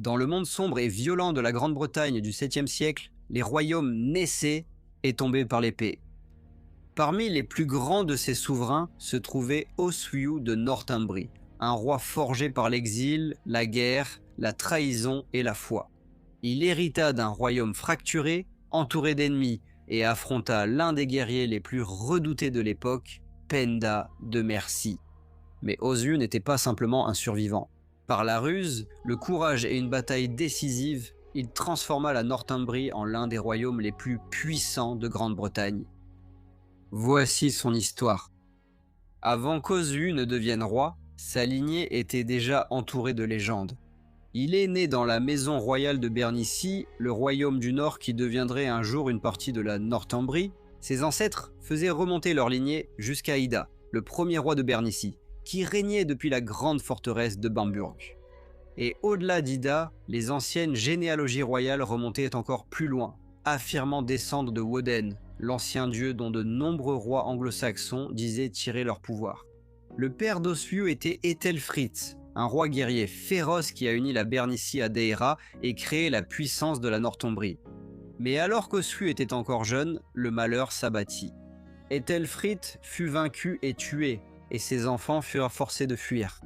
Dans le monde sombre et violent de la Grande-Bretagne du 7e siècle, les royaumes naissaient et tombaient par l'épée. Parmi les plus grands de ces souverains se trouvait Oswiu de Northumbrie, un roi forgé par l'exil, la guerre, la trahison et la foi. Il hérita d'un royaume fracturé, entouré d'ennemis, et affronta l'un des guerriers les plus redoutés de l'époque, Penda de Mercie. Mais Oswiu n'était pas simplement un survivant. Par la ruse, le courage et une bataille décisive, il transforma la Northumbrie en l'un des royaumes les plus puissants de Grande-Bretagne. Voici son histoire. Avant qu'Oswiu ne devienne roi, sa lignée était déjà entourée de légendes. Il est né dans la maison royale de Bernicie, le royaume du Nord qui deviendrait un jour une partie de la Northumbrie. Ses ancêtres faisaient remonter leur lignée jusqu'à Ida, le premier roi de Bernicie, qui régnait depuis la grande forteresse de Bamburgh. Et au-delà d'Ida, les anciennes généalogies royales remontaient encore plus loin, affirmant descendre de Woden, l'ancien dieu dont de nombreux rois anglo-saxons disaient tirer leur pouvoir. Le père d'Oswiu était Æthelfrith, un roi guerrier féroce qui a uni la Bernicie à Deira et créé la puissance de la Northumbrie. Mais alors qu'Oswiu était encore jeune, le malheur s'abattit. Æthelfrith fut vaincu et tué, et ses enfants furent forcés de fuir.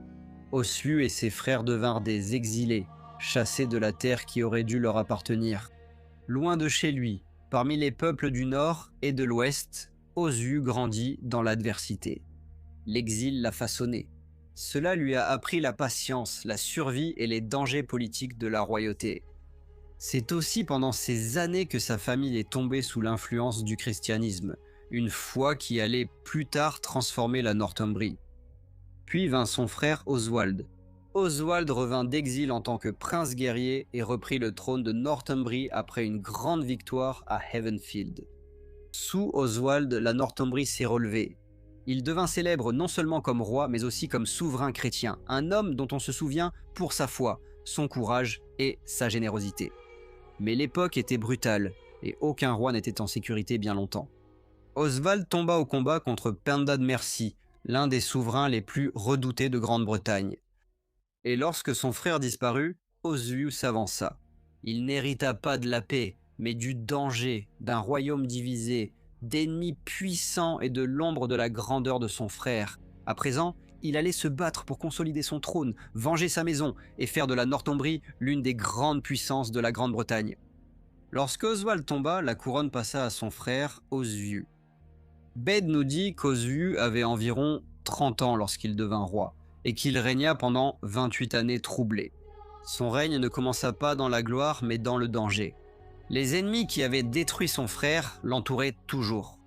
Oswiu et ses frères devinrent des exilés, chassés de la terre qui aurait dû leur appartenir. Loin de chez lui, parmi les peuples du Nord et de l'Ouest, Oswiu grandit dans l'adversité. L'exil l'a façonné. Cela lui a appris la patience, la survie et les dangers politiques de la royauté. C'est aussi pendant ces années que sa famille est tombée sous l'influence du christianisme, une foi qui allait plus tard transformer la Northumbrie. Puis vint son frère Oswald. Oswald revint d'exil en tant que prince guerrier et reprit le trône de Northumbrie après une grande victoire à Havenfield. Sous Oswald, la Northumbrie s'est relevée. Il devint célèbre non seulement comme roi, mais aussi comme souverain chrétien, un homme dont on se souvient pour sa foi, son courage et sa générosité. Mais l'époque était brutale, et aucun roi n'était en sécurité bien longtemps. Oswald tomba au combat contre Penda de Mercie, l'un des souverains les plus redoutés de Grande-Bretagne. Et lorsque son frère disparut, Oswiu s'avança. Il n'hérita pas de la paix, mais du danger, d'un royaume divisé, d'ennemis puissants et de l'ombre de la grandeur de son frère. À présent, il allait se battre pour consolider son trône, venger sa maison et faire de la Northumbrie l'une des grandes puissances de la Grande-Bretagne. Lorsque Oswald tomba, la couronne passa à son frère Oswiu. Bède nous dit qu'Oswiu avait environ 30 ans lorsqu'il devint roi, et qu'il régna pendant 28 années troublées. Son règne ne commença pas dans la gloire, mais dans le danger. Les ennemis qui avaient détruit son frère l'entouraient toujours.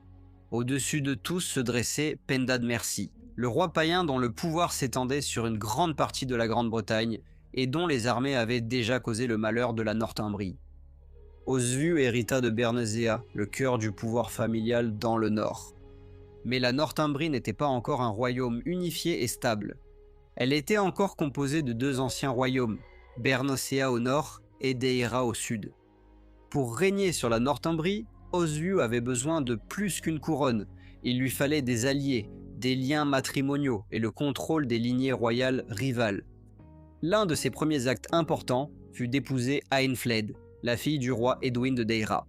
Au-dessus de tous se dressait Penda de Mercie, le roi païen dont le pouvoir s'étendait sur une grande partie de la Grande-Bretagne et dont les armées avaient déjà causé le malheur de la Northumbrie. Oswiu hérita de Bernesea, le cœur du pouvoir familial dans le nord. Mais la Northumbrie n'était pas encore un royaume unifié et stable. Elle était encore composée de deux anciens royaumes, Bernosea au nord et Deira au sud. Pour régner sur la Northumbrie, Oswiu avait besoin de plus qu'une couronne. Il lui fallait des alliés, des liens matrimoniaux et le contrôle des lignées royales rivales. L'un de ses premiers actes importants fut d'épouser Æthelflaed, la fille du roi Edwin de Deira.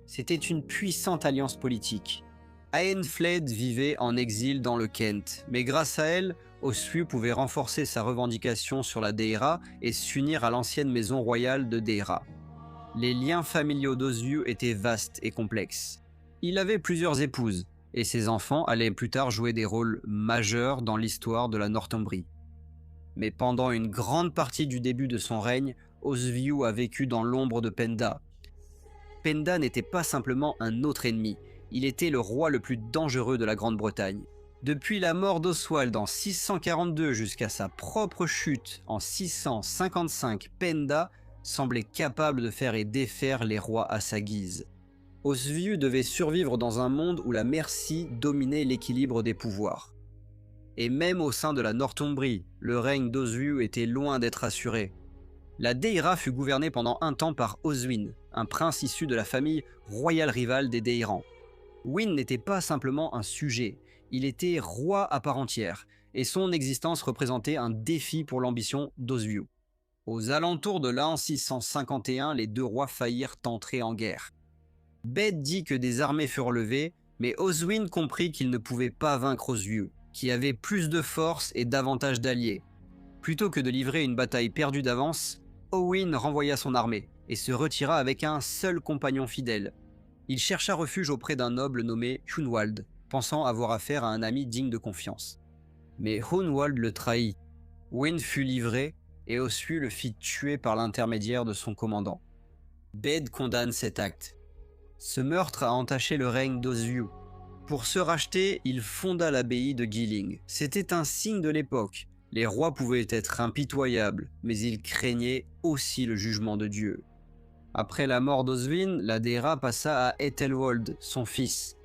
C'était une puissante alliance politique. Æthelflaed vivait en exil dans le Kent, mais grâce à elle, Oswiu pouvait renforcer sa revendication sur la Deira et s'unir à l'ancienne maison royale de Deira. Les liens familiaux d'Oswiu étaient vastes et complexes. Il avait plusieurs épouses, et ses enfants allaient plus tard jouer des rôles majeurs dans l'histoire de la Northumbrie. Mais pendant une grande partie du début de son règne, Oswiu a vécu dans l'ombre de Penda. Penda n'était pas simplement un autre ennemi, il était le roi le plus dangereux de la Grande-Bretagne. Depuis la mort d'Oswald en 642 jusqu'à sa propre chute en 655, Penda semblait capable de faire et défaire les rois à sa guise. Oswiu devait survivre dans un monde où la Mercie dominait l'équilibre des pouvoirs. Et même au sein de la Northumbrie, le règne d'Oswiu était loin d'être assuré. La Deira fut gouvernée pendant un temps par Oswin, un prince issu de la famille royale rivale des Deirans. Wyn n'était pas simplement un sujet, il était roi à part entière, et son existence représentait un défi pour l'ambition d'Oswiu. Aux alentours de l'an 651, les deux rois faillirent entrer en guerre. Bède dit que des armées furent levées, mais Oswin comprit qu'il ne pouvait pas vaincre Oswiu, qui avait plus de force et davantage d'alliés. Plutôt que de livrer une bataille perdue d'avance, Owain renvoya son armée et se retira avec un seul compagnon fidèle. Il chercha refuge auprès d'un noble nommé Hunwald, pensant avoir affaire à un ami digne de confiance. Mais Hunwald le trahit. Owain fut livré et Oswiu le fit tuer par l'intermédiaire de son commandant. Bède condamne cet acte. Ce meurtre a entaché le règne d'Oswiu. Pour se racheter, il fonda l'abbaye de Giling. C'était un signe de l'époque. Les rois pouvaient être impitoyables, mais ils craignaient aussi le jugement de Dieu. Après la mort d'Oswin, la Daïra passa à Ethelwold, son fils.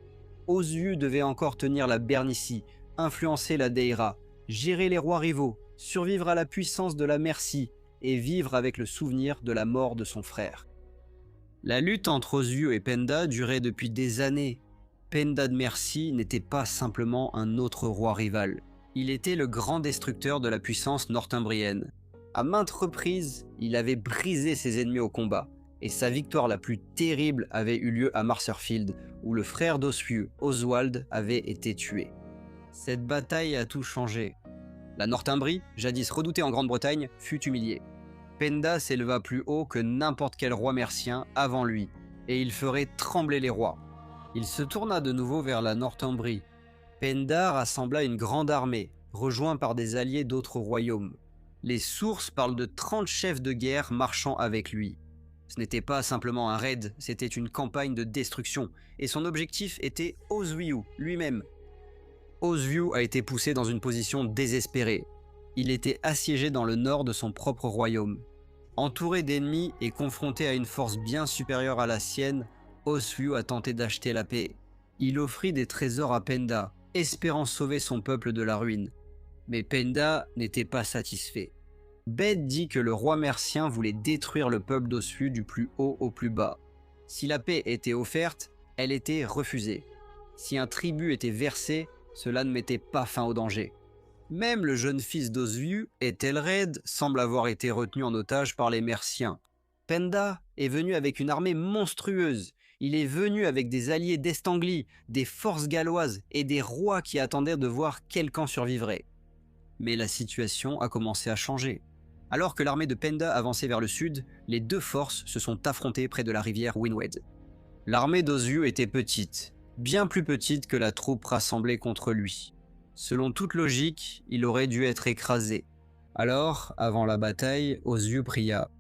Oswiu devait encore tenir la Bernicie, influencer la Daïra, gérer les rois rivaux, survivre à la puissance de la Mercie et vivre avec le souvenir de la mort de son frère. La lutte entre Oswiu et Penda durait depuis des années. Penda de Mercie n'était pas simplement un autre roi rival. Il était le grand destructeur de la puissance northumbrienne. À maintes reprises, il avait brisé ses ennemis au combat, et sa victoire la plus terrible avait eu lieu à Marserfield, où le frère d'Oswiu, Oswald, avait été tué. Cette bataille a tout changé. La Northumbrie, jadis redoutée en Grande-Bretagne, fut humiliée. Penda s'éleva plus haut que n'importe quel roi mercien avant lui, et il ferait trembler les rois. Il se tourna de nouveau vers la Northumbrie. Penda rassembla une grande armée, rejoint par des alliés d'autres royaumes. Les sources parlent de 30 chefs de guerre marchant avec lui. Ce n'était pas simplement un raid, c'était une campagne de destruction, et son objectif était Oswiu lui-même. Oswiu a été poussé dans une position désespérée. Il était assiégé dans le nord de son propre royaume. Entouré d'ennemis et confronté à une force bien supérieure à la sienne, Oswiu a tenté d'acheter la paix. Il offrit des trésors à Penda, espérant sauver son peuple de la ruine. Mais Penda n'était pas satisfait. Bède dit que le roi mercien voulait détruire le peuple d'Oswiu du plus haut au plus bas. Si la paix était offerte, elle était refusée. Si un tribut était versé, cela ne mettait pas fin au danger. Même le jeune fils d'Oswiu, Ethelred, semble avoir été retenu en otage par les Merciens. Penda est venu avec une armée monstrueuse. Il est venu avec des alliés d'Estanglie, des forces galloises et des rois qui attendaient de voir quel camp survivrait. Mais la situation a commencé à changer. Alors que l'armée de Penda avançait vers le sud, les deux forces se sont affrontées près de la rivière Winwed. L'armée d'Oswiu était petite, bien plus petite que la troupe rassemblée contre lui. Selon toute logique, il aurait dû être écrasé. Alors, avant la bataille, Oswiu pria.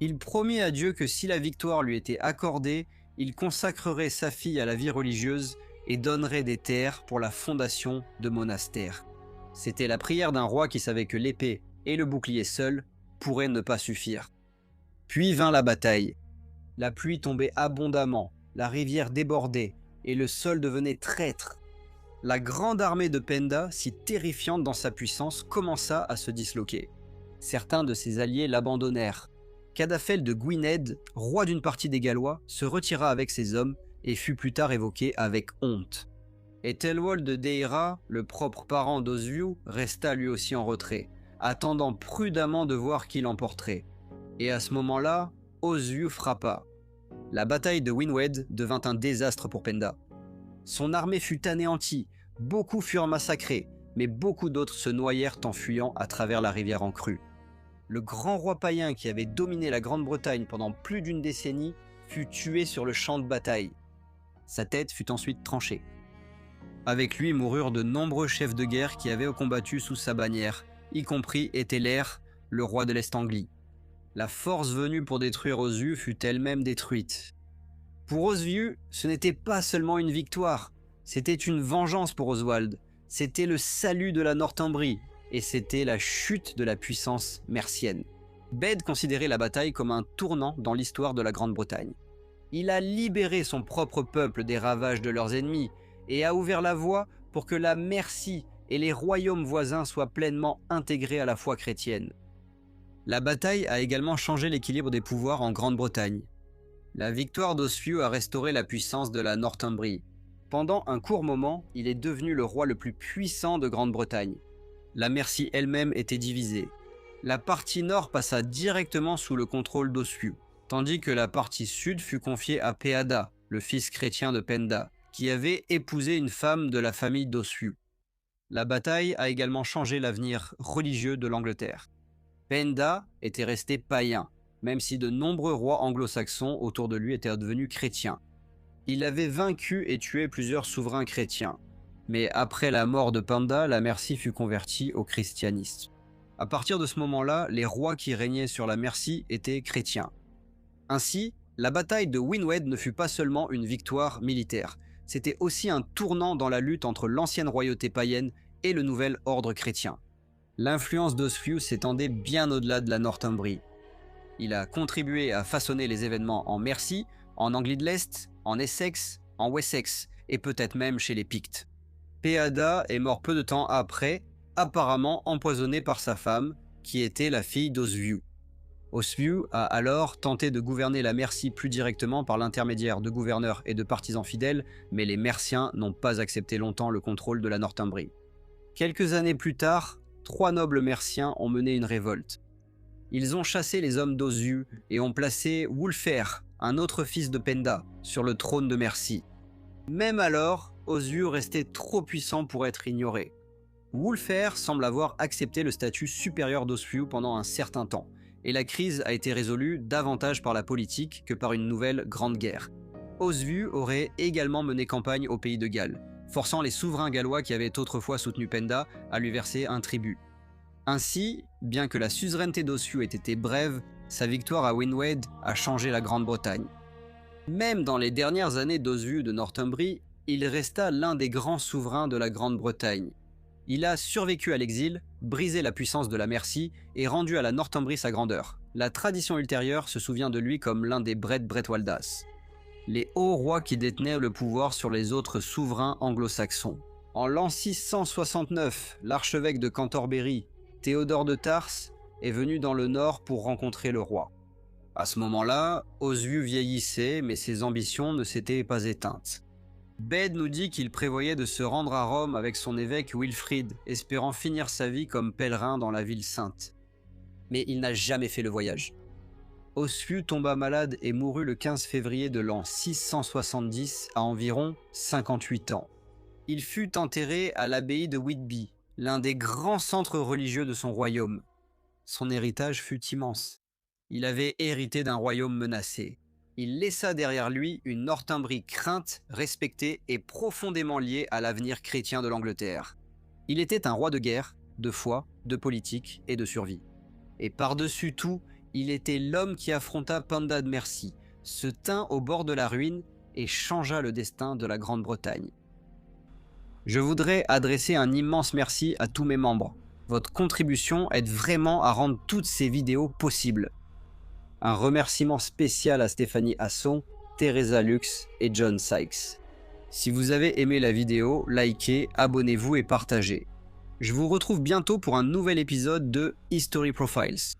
Il promit à Dieu que si la victoire lui était accordée, il consacrerait sa fille à la vie religieuse et donnerait des terres pour la fondation de monastères. C'était la prière d'un roi qui savait que l'épée et le bouclier seuls pourraient ne pas suffire. Puis vint la bataille. La pluie tombait abondamment, la rivière débordait et le sol devenait traître. La grande armée de Penda, si terrifiante dans sa puissance, commença à se disloquer. Certains de ses alliés l'abandonnèrent. Cadafel de Gwynedd, roi d'une partie des Gallois, se retira avec ses hommes et fut plus tard évoqué avec honte. Ethelwold de Daïra, le propre parent d'Oswiu, resta lui aussi en retrait, attendant prudemment de voir qui l'emporterait. Et à ce moment-là, Oswiu frappa. La bataille de Winwed devint un désastre pour Penda. Son armée fut anéantie, beaucoup furent massacrés, mais beaucoup d'autres se noyèrent en fuyant à travers la rivière en crue. Le grand roi païen qui avait dominé la Grande-Bretagne pendant plus d'une décennie fut tué sur le champ de bataille. Sa tête fut ensuite tranchée. Avec lui moururent de nombreux chefs de guerre qui avaient combattu sous sa bannière, y compris Éthelred, le roi de l'Estanglie. La force venue pour détruire Oswiu fut elle-même détruite. Pour Oswiu, ce n'était pas seulement une victoire, c'était une vengeance pour Oswald, c'était le salut de la Northumbrie, et c'était la chute de la puissance mercienne. Bède considérait la bataille comme un tournant dans l'histoire de la Grande-Bretagne. Il a libéré son propre peuple des ravages de leurs ennemis et a ouvert la voie pour que la Mercie et les royaumes voisins soient pleinement intégrés à la foi chrétienne. La bataille a également changé l'équilibre des pouvoirs en Grande-Bretagne. La victoire d'Oswiu a restauré la puissance de la Northumbrie. Pendant un court moment, il est devenu le roi le plus puissant de Grande-Bretagne. La Mercie elle-même était divisée. la partie nord passa directement sous le contrôle d'Oswiu, tandis que la partie sud fut confiée à Peada, le fils chrétien de Penda, qui avait épousé une femme de la famille d'Oswiu. La bataille a également changé l'avenir religieux de l'Angleterre. Penda était resté païen, même si de nombreux rois anglo-saxons autour de lui étaient devenus chrétiens. Il avait vaincu et tué plusieurs souverains chrétiens. Mais après la mort de Penda, la Mercie fut convertie au christianisme. À partir de ce moment-là, les rois qui régnaient sur la Mercie étaient chrétiens. Ainsi, la bataille de Wynwed ne fut pas seulement une victoire militaire, c'était aussi un tournant dans la lutte entre l'ancienne royauté païenne et le nouvel ordre chrétien. L'influence d'Oswiu s'étendait bien au-delà de la Northumbrie. Il a contribué à façonner les événements en Mercie, en Anglie de l'Est, en Essex, en Wessex et peut-être même chez les Pictes. Peada est mort peu de temps après, apparemment empoisonné par sa femme, qui était la fille d'Oswiu. Oswiu a alors tenté de gouverner la Mercie plus directement par l'intermédiaire de gouverneurs et de partisans fidèles, mais les Merciens n'ont pas accepté longtemps le contrôle de la Northumbrie. Quelques années plus tard, 3 nobles merciens ont mené une révolte. Ils ont chassé les hommes d'Oswiu et ont placé Wulfhere, un autre fils de Penda, sur le trône de Mercie. Même alors, Oswiu restait trop puissant pour être ignoré. Wulfhere semble avoir accepté le statut supérieur d'Oswiu pendant un certain temps, et la crise a été résolue davantage par la politique que par une nouvelle grande guerre. Oswiu aurait également mené campagne au pays de Galles, forçant les souverains gallois qui avaient autrefois soutenu Penda à lui verser un tribut. Ainsi, bien que la suzeraineté d'Oswiu ait été brève, sa victoire à Wynwed a changé la Grande-Bretagne. Même dans les dernières années d'Oswiu de Northumbrie, il resta l'un des grands souverains de la Grande-Bretagne. Il a survécu à l'exil, brisé la puissance de la Mercie et rendu à la Northumbrie sa grandeur. La tradition ultérieure se souvient de lui comme l'un des Bred Bretwaldas, les hauts rois qui détenaient le pouvoir sur les autres souverains anglo-saxons. En l'an 669, l'archevêque de Cantorbéry, Théodore de Tarse, est venu dans le nord pour rencontrer le roi. À ce moment-là, Oswiu vieillissait, mais ses ambitions ne s'étaient pas éteintes. Bede nous dit qu'il prévoyait de se rendre à Rome avec son évêque Wilfrid, espérant finir sa vie comme pèlerin dans la ville sainte. Mais il n'a jamais fait le voyage. Oswiu tomba malade et mourut le 15 février de l'an 670 à environ 58 ans. Il fut enterré à l'abbaye de Whitby, l'un des grands centres religieux de son royaume. Son héritage fut immense. Il avait hérité d'un royaume menacé. Il laissa derrière lui une Northumbrie crainte, respectée et profondément liée à l'avenir chrétien de l'Angleterre. Il était un roi de guerre, de foi, de politique et de survie. Et par-dessus tout, il était l'homme qui affronta Penda de Mercie, se tint au bord de la ruine et changea le destin de la Grande-Bretagne. Je voudrais adresser un immense merci à tous mes membres. Votre contribution aide vraiment à rendre toutes ces vidéos possibles. Un remerciement spécial à Stéphanie Asson, Teresa Lux et John Sykes. Si vous avez aimé la vidéo, likez, abonnez-vous et partagez. Je vous retrouve bientôt pour un nouvel épisode de History Profiles.